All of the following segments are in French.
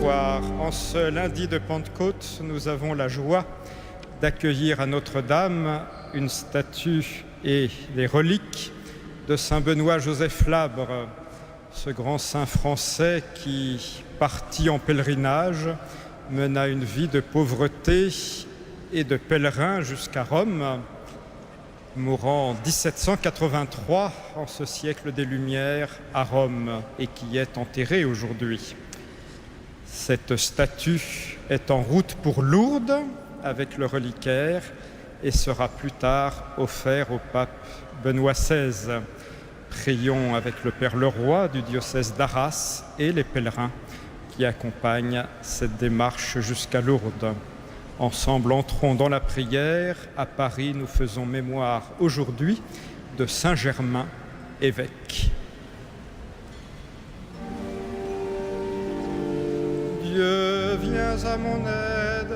Bonsoir. En ce lundi de Pentecôte, nous avons la joie d'accueillir à Notre-Dame une statue et les reliques de Saint Benoît-Joseph Labre, ce grand saint français qui, parti en pèlerinage, mena une vie de pauvreté et de pèlerin jusqu'à Rome, mourant en 1783 en ce siècle des Lumières à Rome et qui est enterré aujourd'hui. Cette statue est en route pour Lourdes avec le reliquaire et sera plus tard offert au pape Benoît XVI. Prions avec le Père Leroy du diocèse d'Arras et les pèlerins qui accompagnent cette démarche jusqu'à Lourdes. Ensemble, entrons dans la prière. À Paris, nous faisons mémoire aujourd'hui de Saint Germain, évêque. Dieu, viens à mon aide.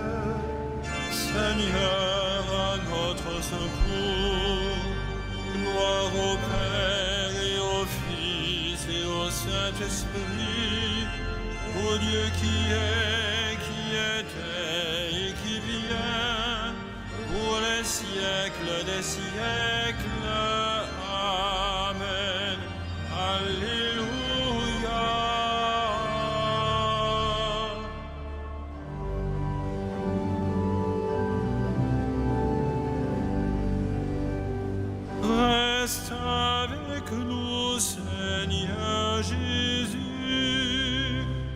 Seigneur, à notre secours. Gloire au Père et au Fils et au Saint-Esprit, au Dieu qui est, qui était et qui vient, pour les siècles des siècles. Amen. Alléluia. Reste avec nous, Seigneur Jésus,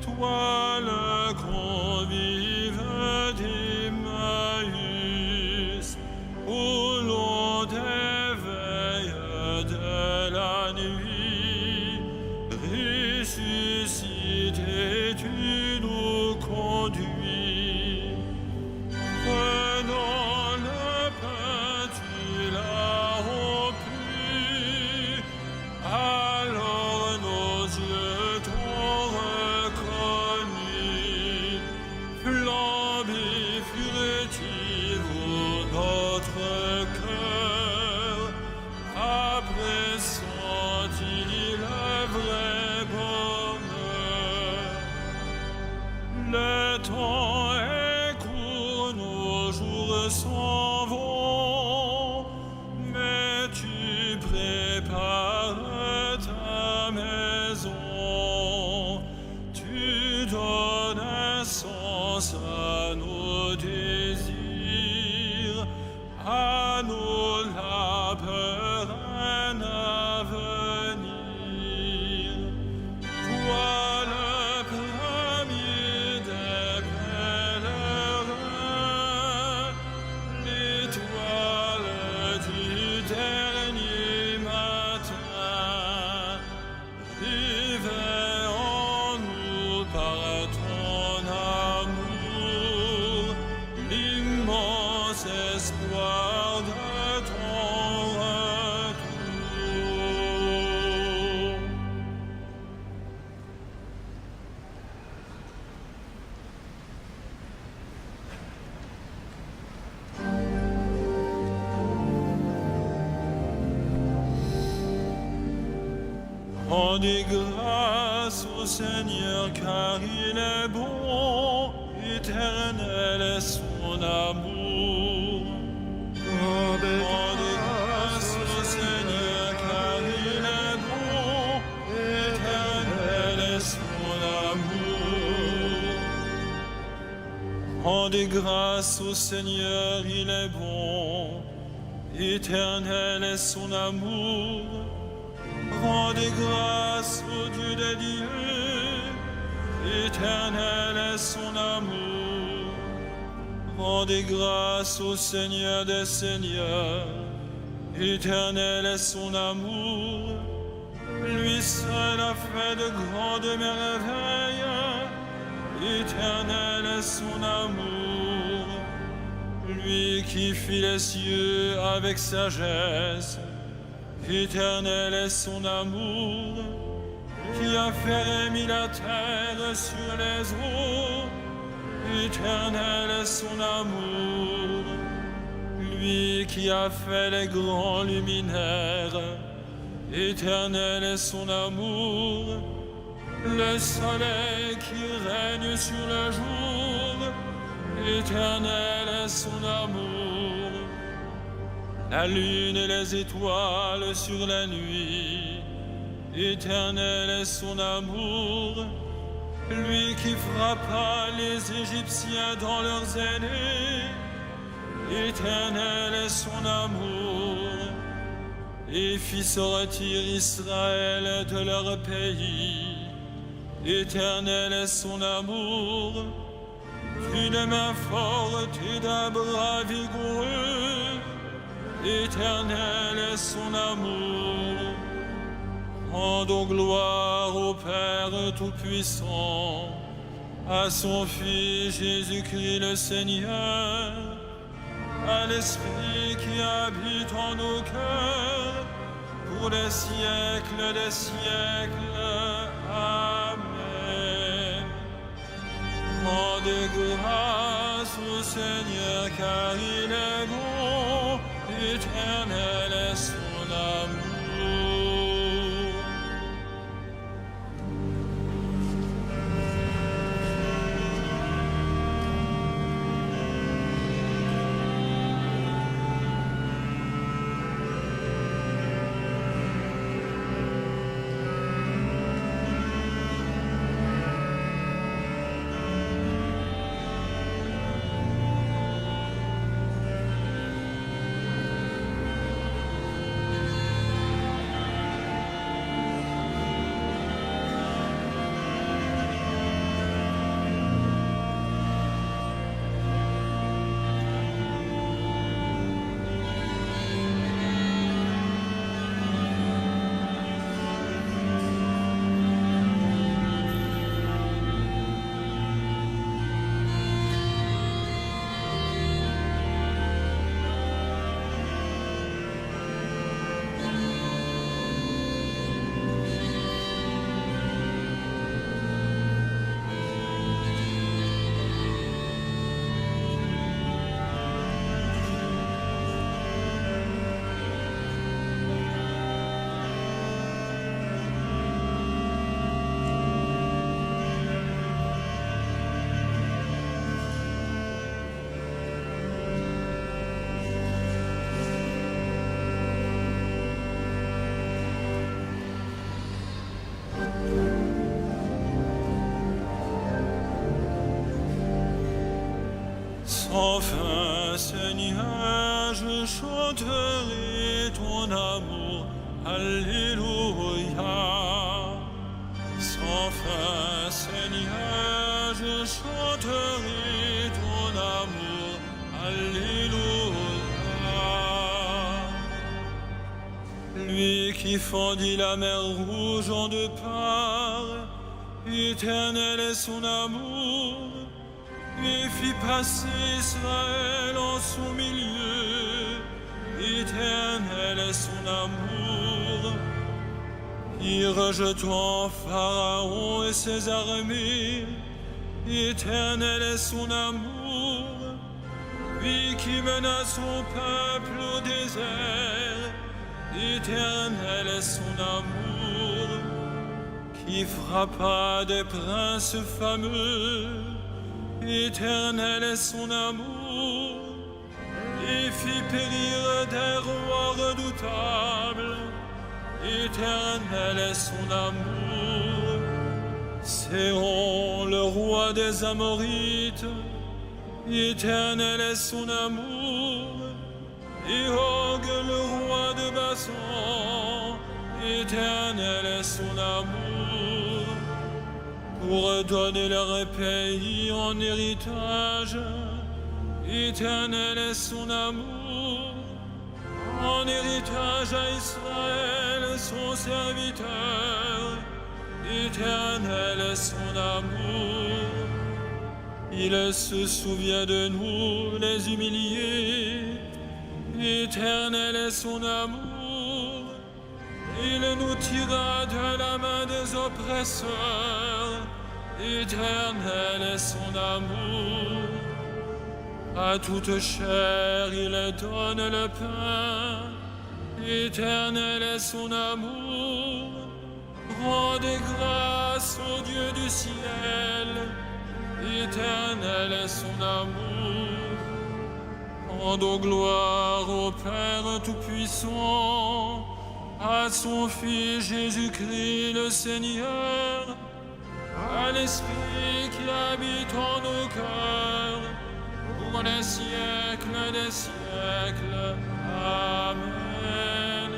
toi le convive d'Emmaüs, au long des veilles de la nuit, ressuscité, tu nous conduis. Prenons le pain, tu l'as rompu, alors nos yeux t'ont reconnu. Flambée furtive où notre cœur a pressenti le vrai bonheur. Le temps est court, nos jours s'en vont, mais tu prépares ta maison. Tu donnes un sens à nos désirs, à nos labeurs un avenir. Toi le premier des pèlerins, l'étoile du dernier matin, éveille en nous par ton amour l'immense espoir de ton retour. Rendez grâce au Seigneur car il est bon, éternel est son amour. Rendez grâce au Seigneur car il est bon, éternel est son amour. Rendez grâce au Seigneur, il est bon, éternel est son amour. Rendez grâce au Dieu des dieux, éternel est son amour. Rendez grâce au Seigneur des seigneurs, éternel est son amour. Lui seul a fait de grandes merveilles, éternel est son amour. Lui qui fit les cieux avec sagesse, éternel est son amour, qui a fermé la terre sur les eaux, éternel est son amour. Lui qui a fait les grands luminaires, éternel est son amour. le soleil qui règne sur le jour, éternel est son amour. La lune et les étoiles sur la nuit, éternel est son amour. Lui qui frappa les Égyptiens dans leurs aînés, éternel est son amour. Et fit sortir Israël de leur pays, éternel est son amour. D'une main forte et d'un bras vigoureux, éternel est son amour. Rendons gloire au Père Tout-Puissant, à son Fils Jésus-Christ le Seigneur, à l'Esprit qui habite en nos cœurs, pour les siècles des siècles. Amen. Rendez grâce au Seigneur, car il est bon, éternel est son amour. Enfin, Seigneur, je chanterai ton amour. Alléluia. Sans fin, Seigneur, je chanterai ton amour. Alléluia. Lui qui fendit la mer rouge en deux parts, éternel est son amour. Et fit passer Israël en son milieu, éternel est son amour. Qui rejetant Pharaon et ses armées, éternel est son amour. Lui qui mena son peuple au désert, éternel est son amour. Qui frappa des princes fameux, éternel est son amour, et fit périr des rois redoutables, éternel est son amour. Séron, le roi des Amorites, éternel est son amour, et Og, le roi de Basan, éternel est son amour. Pour donner leur pays en héritage, éternel est son amour. En héritage à Israël, son serviteur, éternel est son amour. Il se souvient de nous, les humiliés, éternel est son amour. Il nous tira de la main des oppresseurs, éternel est son amour. À toute chair il donne le pain, éternel est son amour. Rendez grâce grâce au Dieu du ciel, éternel est son amour. Rendons gloire au Père Tout-Puissant, à son Fils Jésus-Christ le Seigneur, à l'Esprit qui habite en nos cœurs, pour les siècles des siècles. Amen.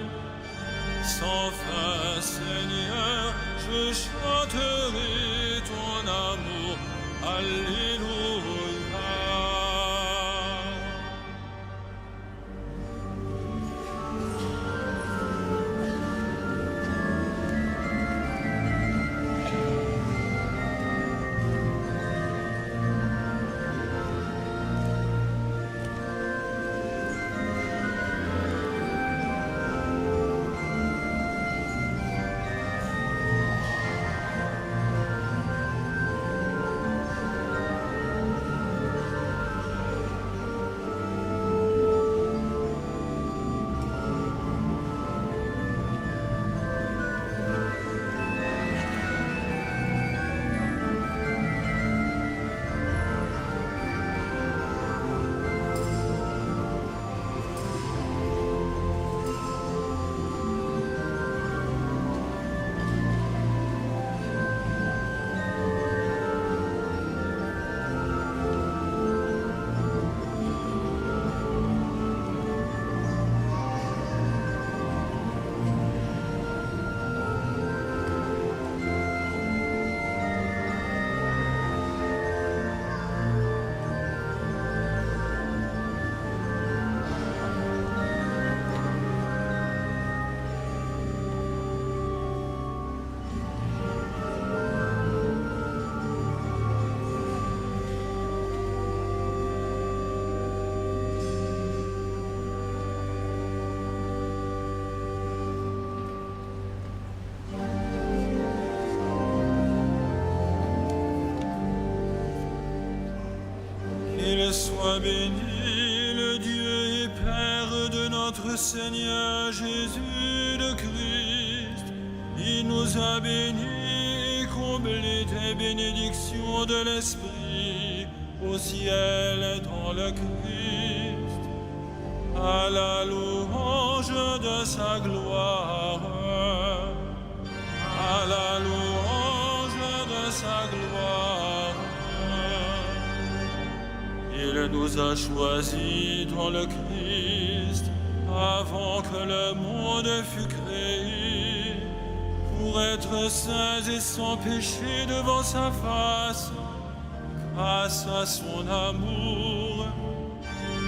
Sans fin, Seigneur, je chanterai ton amour. Alléluia. Qu'il soit béni le Dieu et Père de notre Seigneur Jésus le Christ. Il nous a bénis et comblés des bénédictions de l'Esprit au ciel dans le Christ, à la louange de sa gloire, à la louange de sa gloire. Il nous a choisis dans le Christ avant que le monde fût créé, pour être saints et sans péché devant sa face, grâce à son amour,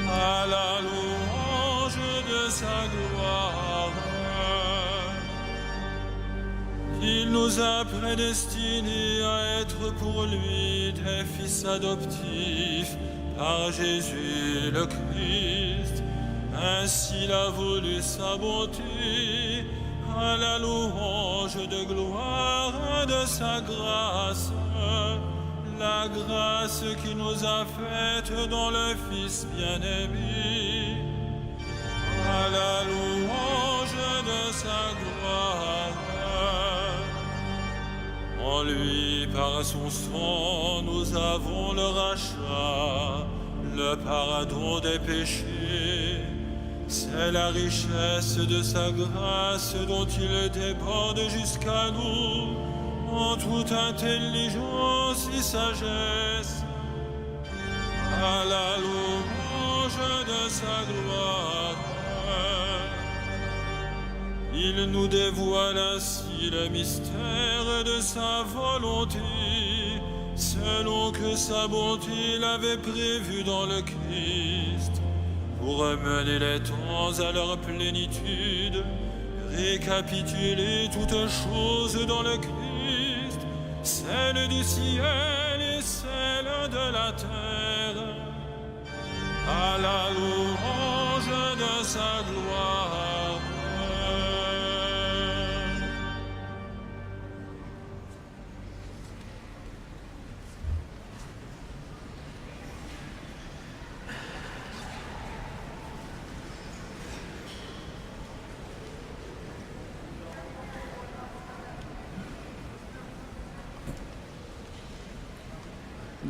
à la louange de sa gloire. Il nous a prédestinés à être pour lui des fils adoptifs, par Jésus le Christ. Ainsi il a voulu sa bonté, à la louange de gloire de sa grâce, la grâce qui nous a faite dans le Fils bien-aimé, à la louange de sa gloire. En lui, par son sang, nous avons le rachat, le pardon des péchés. C'est la richesse de sa grâce dont il déborde jusqu'à nous, en toute intelligence et sagesse, à la louange de sa gloire. Il nous dévoile ainsi le mystère de sa volonté, selon que sa bonté l'avait prévu dans le Christ, pour mener les temps à leur plénitude, récapituler toutes choses dans le Christ, celles du ciel et celles de la terre, à la louange de sa gloire.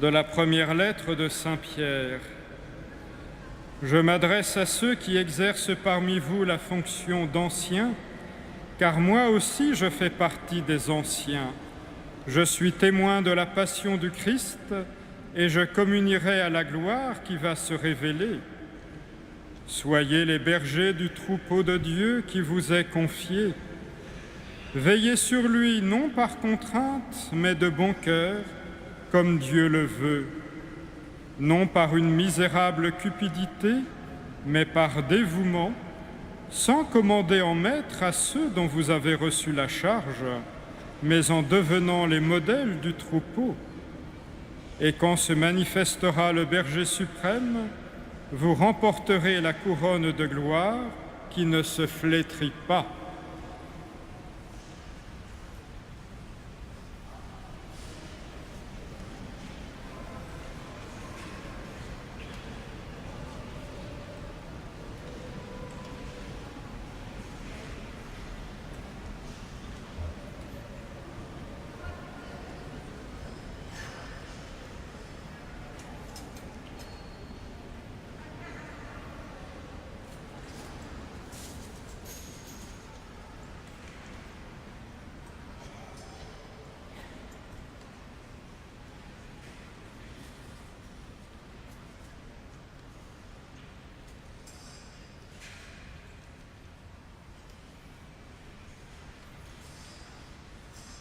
de la première lettre de Saint Pierre. Je m'adresse à ceux qui exercent parmi vous la fonction d'anciens, car moi aussi je fais partie des anciens. Je suis témoin de la passion du Christ et je communierai à la gloire qui va se révéler. Soyez les bergers du troupeau de Dieu qui vous est confié. Veillez sur lui non par contrainte, mais de bon cœur, comme Dieu le veut, non par une misérable cupidité, mais par dévouement, sans commander en maître à ceux dont vous avez reçu la charge, mais en devenant les modèles du troupeau. Et quand se manifestera le berger suprême, vous remporterez la couronne de gloire qui ne se flétrit pas.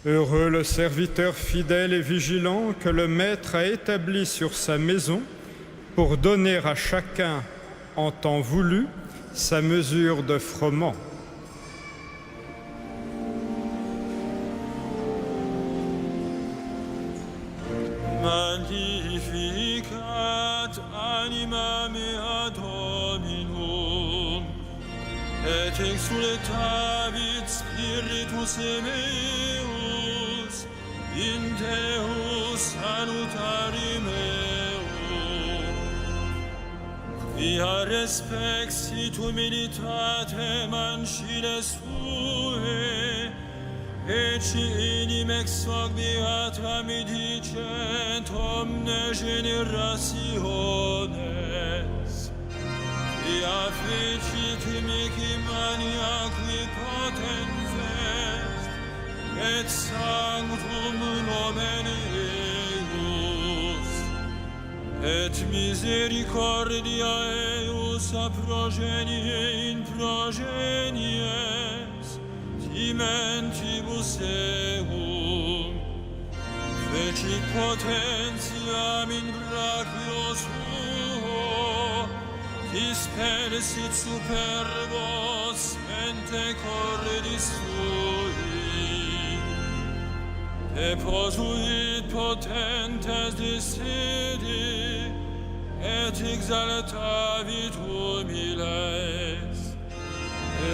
Heureux le serviteur fidèle et vigilant que le Maître a établi sur sa maison pour donner à chacun, en temps voulu, sa mesure de froment. Magnificat anima mea Dominum, et exultavit spiritus meus, in Deus salutari meum. Quia respexit humilitatem anciles suae, ecce inim ex hoc beata mi dicent omne generationes. Quia fecit mihi maniaci potens est, et sanctum nomen eius, et misericordia eius a progenie in progenies, timentibus eum. Fecit potentiam in brachio suo, dispersit superbos mente cordis sui, deposuit potentes dissidi, et exaltavit humiles,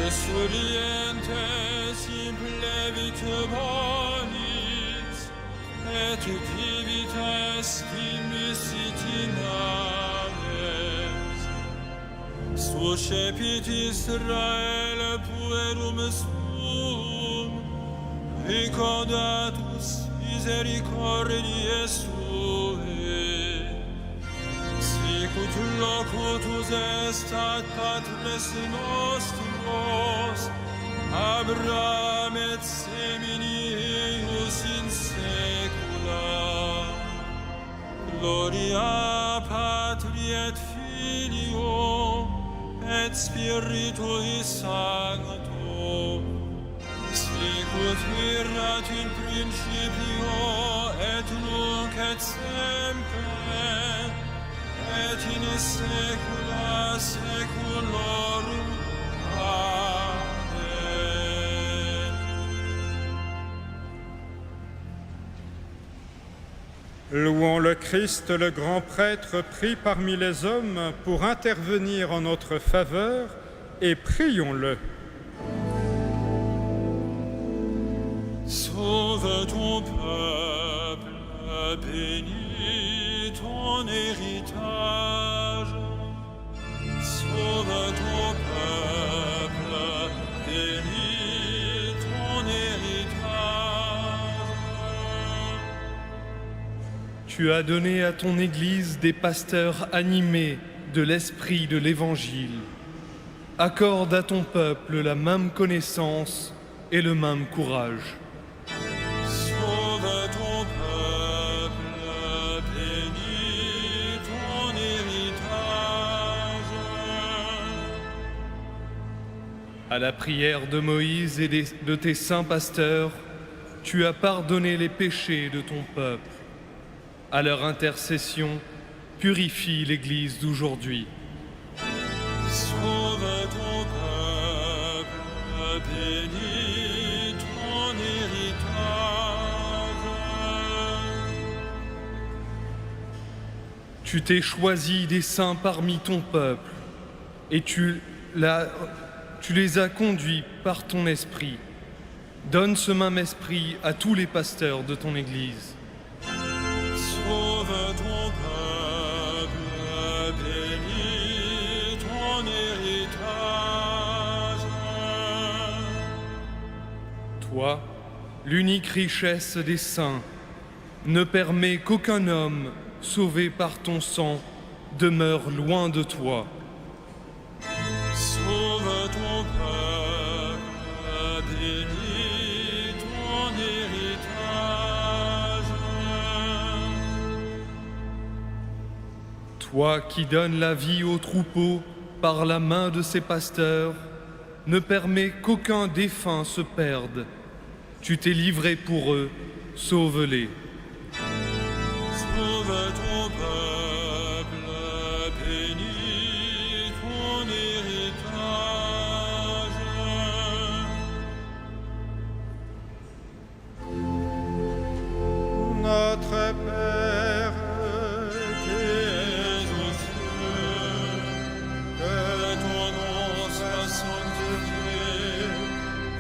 exulientes implevit bonis, et divitas dimisit in ames. Suscepit Israel puerum suum, recordatus misericordiae suae. Sicut locutus est ad patres nostros, Abraham et semini eius in saecula. Gloria Patri et Filio et Spiritui Sancto, sicut erat in principio et nunc et semper, et in saecula saeculorum. Amen. Louons le Christ, le grand prêtre, pris parmi les hommes pour intervenir en notre faveur, et prions-le. Sauve ton peuple, bénis ton héritage. Sauve ton peuple, bénis ton héritage. Tu as donné à ton Église des pasteurs animés de l'esprit de l'Évangile. Accorde à ton peuple la même connaissance et le même courage. Sauve ton peuple, bénis ton héritage. À la prière de Moïse et de tes saints pasteurs, tu as pardonné les péchés de ton peuple. À leur intercession, purifie l'Église d'aujourd'hui. Sauve ton peuple, bénis ton héritage. Tu t'es choisi des saints parmi ton peuple et tu les as conduits par ton esprit. Donne ce même esprit à tous les pasteurs de ton Église. Sauve ton peuple, bénis ton héritage. Toi, l'unique richesse des saints, ne permets qu'aucun homme, sauvé par ton sang, demeure loin de toi. Sauve ton peuple, bénis ton héritage. Toi qui donnes la vie aux troupeaux par la main de ses pasteurs, ne permets qu'aucun défunt se perde. Tu t'es livré pour eux, sauve-les. Sauve ton peuple, bénis ton héritage. Notre Père qui es aux cieux, que ton nom soit sanctifié,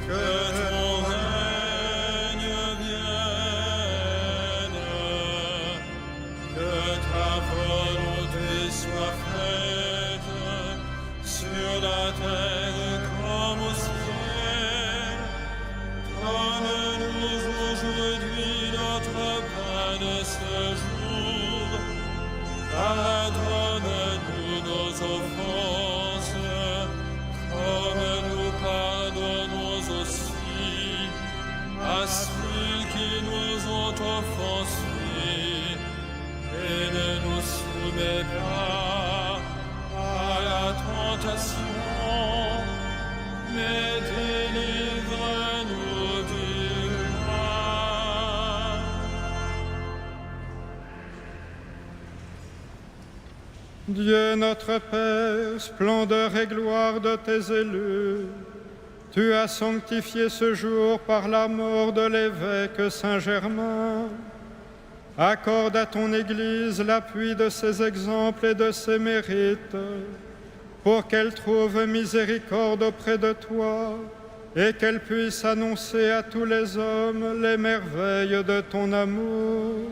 que ton règne vienne, que ta volonté soit faite sur la terre comme au ciel. Donne-nous aujourd'hui notre pain de ce jour. Pardonne-nous nos offenses, comme nous pardonnons aussi à ceux qui nous ont offensés. Et ne nous soumets pas à la tentation, mais délivre-nous du mal. Dieu notre Père, splendeur et gloire de tes élus, tu as sanctifié ce jour par la mort de l'évêque Saint-Germain. Accorde à ton Église l'appui de ses exemples et de ses mérites, pour qu'elle trouve miséricorde auprès de toi et qu'elle puisse annoncer à tous les hommes les merveilles de ton amour.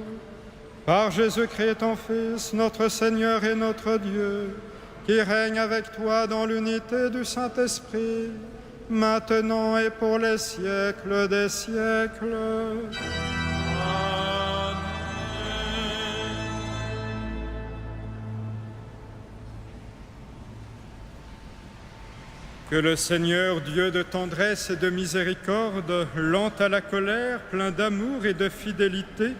Par Jésus-Christ, ton Fils, notre Seigneur et notre Dieu, qui règne avec toi dans l'unité du Saint-Esprit, maintenant et pour les siècles des siècles. Que le Seigneur, Dieu de tendresse et de miséricorde, lent à la colère, plein d'amour et de fidélité,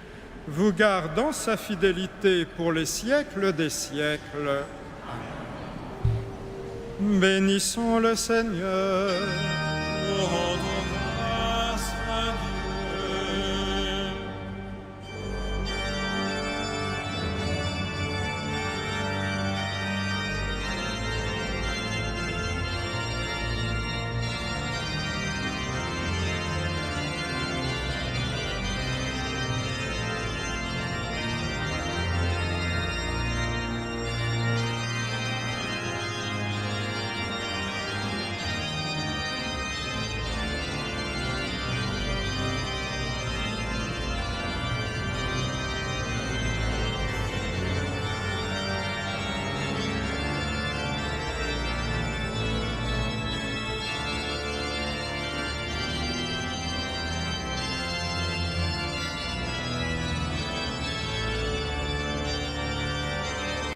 vous garde dans sa fidélité pour les siècles des siècles. Bénissons le Seigneur. Nous rendons